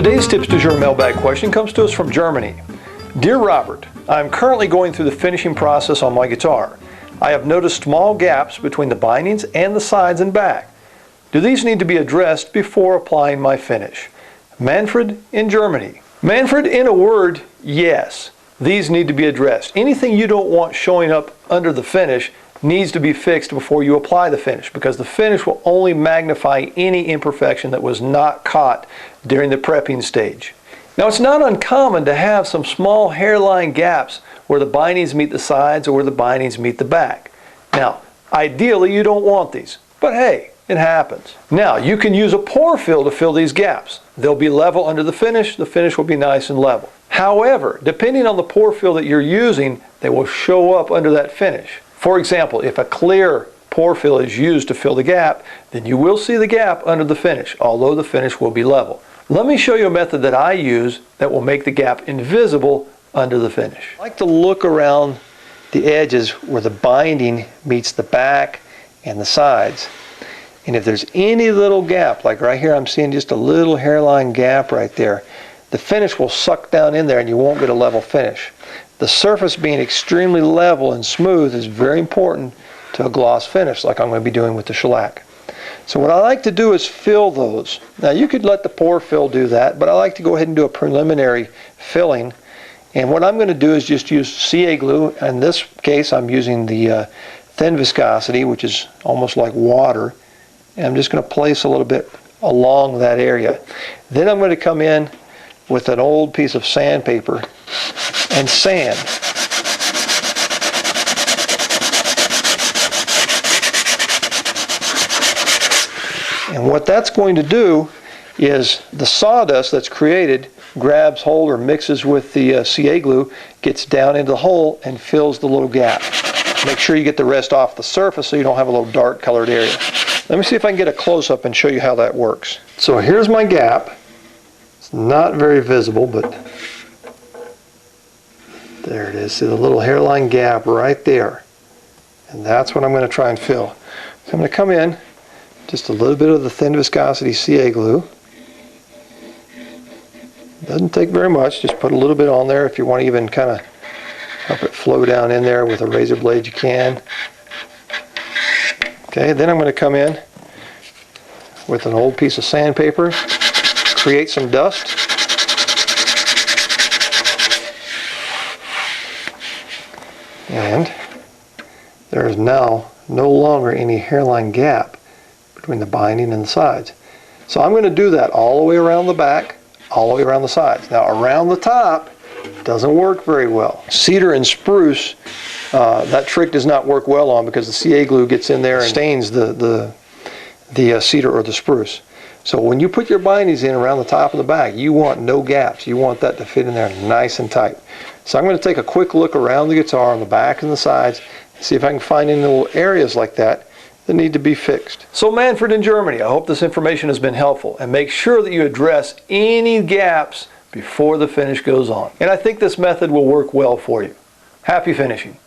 Today's Tips du Jour mailbag question comes to us from Germany. Dear Robert, I am currently going through the finishing process on my guitar. I have noticed small gaps between the bindings and the sides and back. Do these need to be addressed before applying my finish? Manfred in Germany. Manfred, in a word, yes. These need to be addressed. Anything you don't want showing up under the finish needs to be fixed before you apply the finish, because the finish will only magnify any imperfection that was not caught during the prepping stage. Now, it's not uncommon to have some small hairline gaps where the bindings meet the sides or where the bindings meet the back. Now, ideally you don't want these, but hey, it happens. Now, you can use a pore fill to fill these gaps. They'll be level under the finish will be nice and level. However, depending on the pore fill that you're using, they will show up under that finish. For example, if a clear pore fill is used to fill the gap, then you will see the gap under the finish, although the finish will be level. Let me show you a method that I use that will make the gap invisible under the finish. I like to look around the edges where the binding meets the back and the sides. And if there's any little gap, like right here I'm seeing just a little hairline gap right there, the finish will suck down in there and you won't get a level finish. The surface being extremely level and smooth is very important to a gloss finish, like I'm going to be doing with the shellac. So what I like to do is fill those. Now you could let the pore fill do that, but I like to go ahead and do a preliminary filling. And what I'm going to do is just use CA glue. In this case I'm using the thin viscosity, which is almost like water. And I'm just going to place a little bit along that area. Then I'm going to come in with an old piece of sandpaper and sand. And what that's going to do is the sawdust that's created grabs hold or mixes with the CA glue, gets down into the hole and fills the little gap. Make sure you get the rest off the surface so you don't have a little dark colored area. Let me see if I can get a close-up and show you how that works. So here's my gap. It's not very visible, but there it is. See the little hairline gap right there. And that's what I'm going to try and fill. So I'm going to come in, just a little bit of the thin viscosity CA glue. Doesn't take very much, just put a little bit on there. If you want to even kind of help it flow down in there with a razor blade, you can. Okay, then I'm going to come in with an old piece of sandpaper, create some dust. And there is now no longer any hairline gap between the binding and the sides. So I'm going to do that all the way around the back, all the way around the sides. Now around the top doesn't work very well. Cedar and spruce, that trick does not work well on because the CA glue gets in there and stains the cedar or the spruce. So when you put your bindings in around the top and the back, you want no gaps. You want that to fit in there nice and tight. So I'm going to take a quick look around the guitar on the back and the sides, see if I can find any little areas like that need to be fixed. So Manfred in Germany, I hope this information has been helpful, and make sure that you address any gaps before the finish goes on. And I think this method will work well for you. Happy finishing.